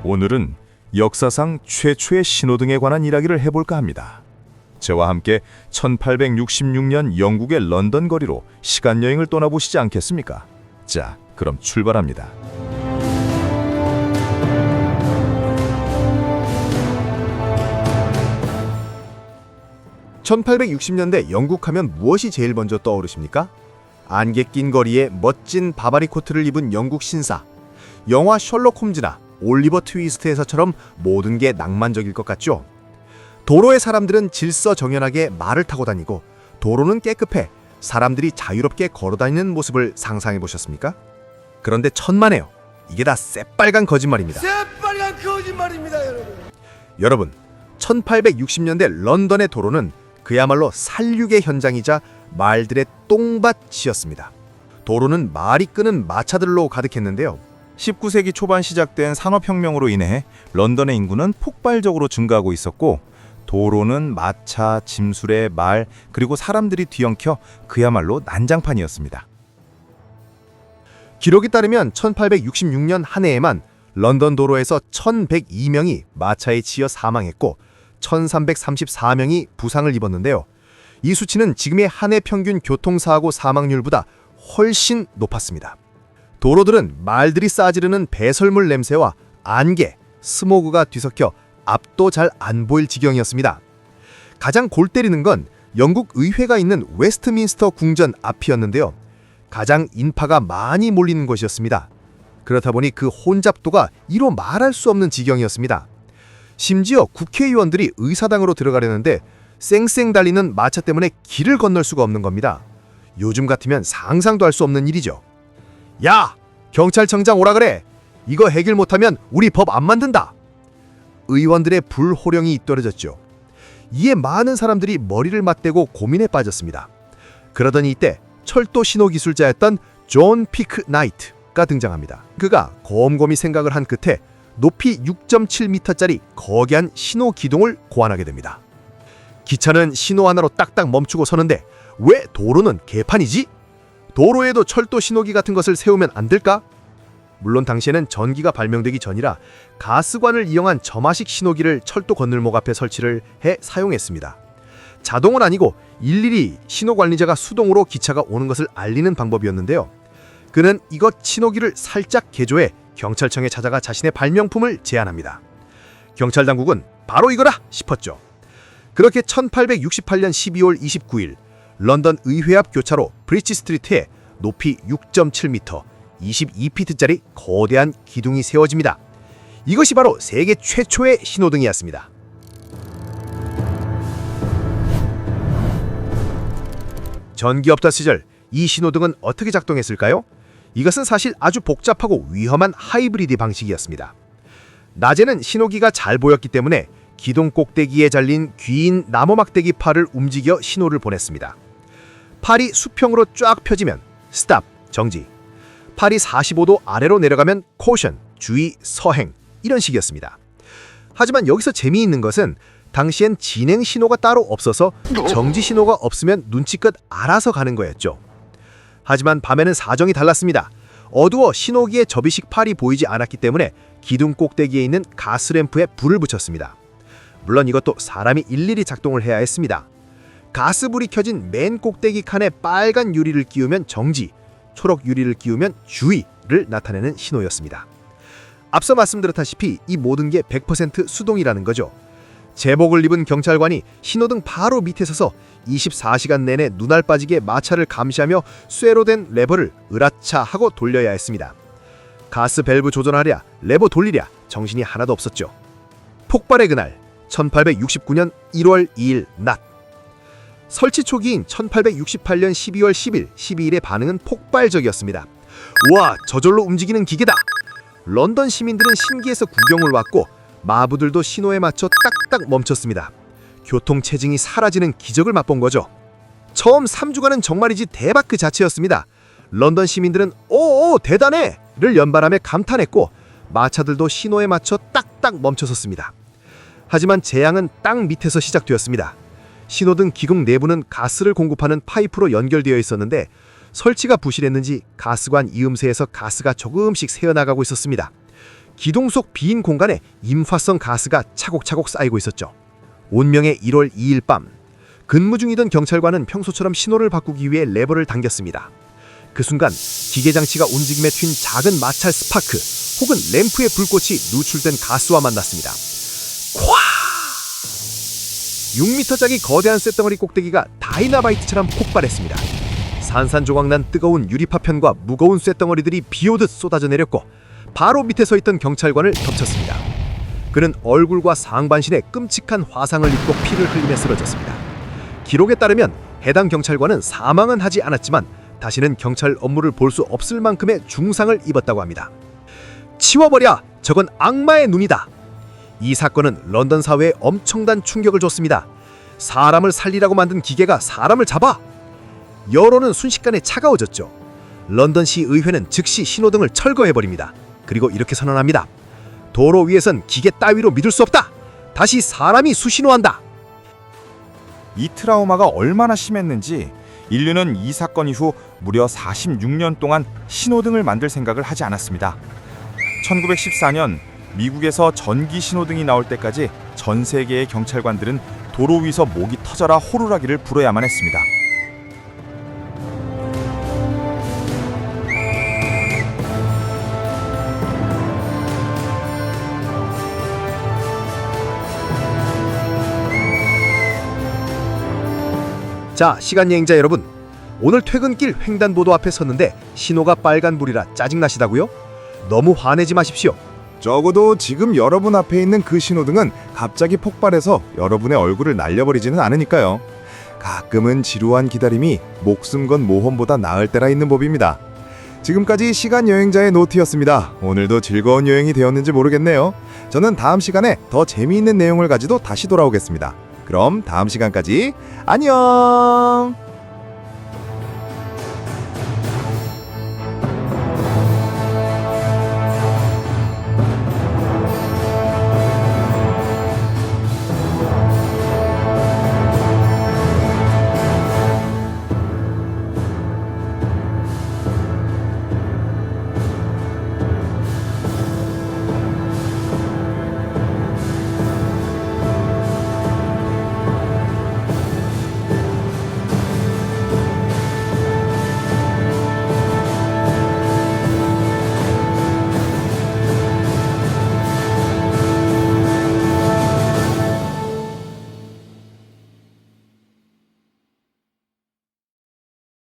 오늘은 역사상 최초의 신호등에 관한 이야기를 해볼까 합니다. 저와 함께 1866년 영국의 런던 거리로 시간여행을 떠나보시지 않겠습니까? 자, 그럼 출발합니다. (1860년대) 영국 하면 무엇이 제일 먼저 떠오르십니까? 안개 낀 거리에 멋진 바바리 코트를 입은 영국 신사, 영화 셜록 홈즈나 올리버 트위스트에서처럼 모든 게 낭만적일 것 같죠? 도로의 사람들은 질서정연하게 말을 타고 다니고 도로는 깨끗해 사람들이 자유롭게 걸어다니는 모습을 상상해 보셨습니까? 그런데 천만에요. 이게 다 새빨간 거짓말입니다. 새빨간 거짓말입니다, 여러분. 여러분, 1860년대 런던의 도로는 그야말로 살육의 현장이자 말들의 똥밭이었습니다. 도로는 말이 끄는 마차들로 가득했는데요. 19세기 초반 시작된 산업혁명으로 인해 런던의 인구는 폭발적으로 증가하고 있었고, 도로는 마차, 짐수레, 말, 그리고 사람들이 뒤엉켜 그야말로 난장판이었습니다. 기록에 따르면 1866년 한 해에만 런던 도로에서 1102명이 마차에 치여 사망했고 1334명이 부상을 입었는데요. 이 수치는 지금의 한 해 평균 교통사고 사망률보다 훨씬 높았습니다. 도로들은 말들이 싸지르는 배설물 냄새와 안개, 스모그가 뒤섞여 앞도 잘 안 보일 지경이었습니다. 가장 골 때리는 건 영국 의회가 있는 웨스트민스터 궁전 앞이었는데요. 가장 인파가 많이 몰리는 곳이었습니다. 그렇다 보니 그 혼잡도가 이로 말할 수 없는 지경이었습니다. 심지어 국회의원들이 의사당으로 들어가려는데 쌩쌩 달리는 마차 때문에 길을 건널 수가 없는 겁니다. 요즘 같으면 상상도 할 수 없는 일이죠. 야! 경찰청장 오라 그래! 이거 해결 못하면 우리 법 안 만든다! 의원들의 불호령이 잇떨어졌죠. 이에 많은 사람들이 머리를 맞대고 고민에 빠졌습니다. 그러더니 이때 철도 신호기술자였던 존 피크 나이트가 등장합니다. 그가 곰곰이 생각을 한 끝에 높이 6.7m짜리 거대한 신호기둥을 고안하게 됩니다. 기차는 신호 하나로 딱딱 멈추고 서는데 왜 도로는 개판이지? 도로에도 철도 신호기 같은 것을 세우면 안 될까? 물론 당시에는 전기가 발명되기 전이라 가스관을 이용한 점화식 신호기를 철도 건널목 앞에 설치를 해 사용했습니다. 자동은 아니고 일일이 신호관리자가 수동으로 기차가 오는 것을 알리는 방법이었는데요. 그는 이것 신호기를 살짝 개조해 경찰청에 찾아가 자신의 발명품을 제안합니다. 경찰 당국은 바로 이거라 싶었죠. 그렇게 1868년 12월 29일 런던 의회 앞 교차로 브리치 스트리트에 높이 6.7m, 22피트짜리 거대한 기둥이 세워집니다. 이것이 바로 세계 최초의 신호등이었습니다. 전기 없던 시절 이 신호등은 어떻게 작동했을까요? 이것은 사실 아주 복잡하고 위험한 하이브리드 방식이었습니다. 낮에는 신호기가 잘 보였기 때문에 기둥 꼭대기에 잘린 긴 나무 막대기 팔을 움직여 신호를 보냈습니다. 팔이 수평으로 쫙 펴지면 스탑, 정지, 팔이 45도 아래로 내려가면 코션, 주의, 서행, 이런 식이었습니다. 하지만 여기서 재미있는 것은 당시엔 진행 신호가 따로 없어서 정지 신호가 없으면 눈치껏 알아서 가는 거였죠. 하지만 밤에는 사정이 달랐습니다. 어두워 신호기에 접이식 팔이 보이지 않았기 때문에 기둥 꼭대기에 있는 가스램프에 불을 붙였습니다. 물론 이것도 사람이 일일이 작동을 해야 했습니다. 가스불이 켜진 맨 꼭대기 칸에 빨간 유리를 끼우면 정지, 초록 유리를 끼우면 주의를 나타내는 신호였습니다. 앞서 말씀드렸다시피 이 모든 게 100% 수동이라는 거죠. 제복을 입은 경찰관이 신호등 바로 밑에 서서 24시간 내내 눈알 빠지게 마차를 감시하며 쇠로 된 레버를 으라차 하고 돌려야 했습니다. 가스 밸브 조절하랴, 레버 돌리랴 정신이 하나도 없었죠. 폭발의 그날 1869년 1월 2일 낮, 설치 초기인 1868년 12월 10일, 12일의 반응은 폭발적이었습니다. 우와, 저절로 움직이는 기계다! 런던 시민들은 신기해서 구경을 왔고 마부들도 신호에 맞춰 딱딱 멈췄습니다. 교통체증이 사라지는 기적을 맛본 거죠. 처음 3주간은 정말이지 대박 그 자체였습니다. 런던 시민들은 오 대단해! 를 연발하며 감탄했고 마차들도 신호에 맞춰 딱딱 멈춰섰습니다. 하지만 재앙은 땅 밑에서 시작되었습니다. 신호등 기둥 내부는 가스를 공급하는 파이프로 연결되어 있었는데 설치가 부실했는지 가스관 이음새에서 가스가 조금씩 새어나가고 있었습니다. 기동 속 빈 공간에 임화성 가스가 차곡차곡 쌓이고 있었죠. 운명의 1월 2일 밤, 근무 중이던 경찰관은 평소처럼 신호를 바꾸기 위해 레버를 당겼습니다. 그 순간 기계 장치가 움직임에 튄 작은 마찰 스파크 혹은 램프의 불꽃이 누출된 가스와 만났습니다. 콱! 6m짜리 거대한 쇳덩어리 꼭대기가 다이나마이트처럼 폭발했습니다. 산산조각난 뜨거운 유리파편과 무거운 쇳덩어리들이 비오듯 쏟아져 내렸고 바로 밑에 서 있던 경찰관을 덮쳤습니다. 그는 얼굴과 상반신에 끔찍한 화상을 입고 피를 흘리며 쓰러졌습니다. 기록에 따르면 해당 경찰관은 사망은 하지 않았지만 다시는 경찰 업무를 볼 수 없을 만큼의 중상을 입었다고 합니다. 치워버려! 저건 악마의 눈이다! 이 사건은 런던 사회에 엄청난 충격을 줬습니다. 사람을 살리라고 만든 기계가 사람을 잡아! 여론은 순식간에 차가워졌죠. 런던시 의회는 즉시 신호등을 철거해버립니다. 그리고 이렇게 선언합니다. 도로 위에선 기계 따위로 믿을 수 없다! 다시 사람이 수신호한다! 이 트라우마가 얼마나 심했는지 인류는 이 사건 이후 무려 46년 동안 신호등을 만들 생각을 하지 않았습니다. 1914년 미국에서 전기 신호등이 나올 때까지 전 세계의 경찰관들은 도로 위에서 목이 터져라 호루라기를 불어야만 했습니다. 자, 시간여행자 여러분, 오늘 퇴근길 횡단보도 앞에 섰는데 신호가 빨간불이라 짜증나시다고요? 너무 화내지 마십시오. 적어도 지금 여러분 앞에 있는 그 신호등은 갑자기 폭발해서 여러분의 얼굴을 날려버리지는 않으니까요. 가끔은 지루한 기다림이 목숨 건 모험보다 나을 때라 있는 법입니다. 지금까지 시간여행자의 노트였습니다. 오늘도 즐거운 여행이 되었는지 모르겠네요. 저는 다음 시간에 더 재미있는 내용을 가지고 다시 돌아오겠습니다. 그럼 다음 시간까지 안녕!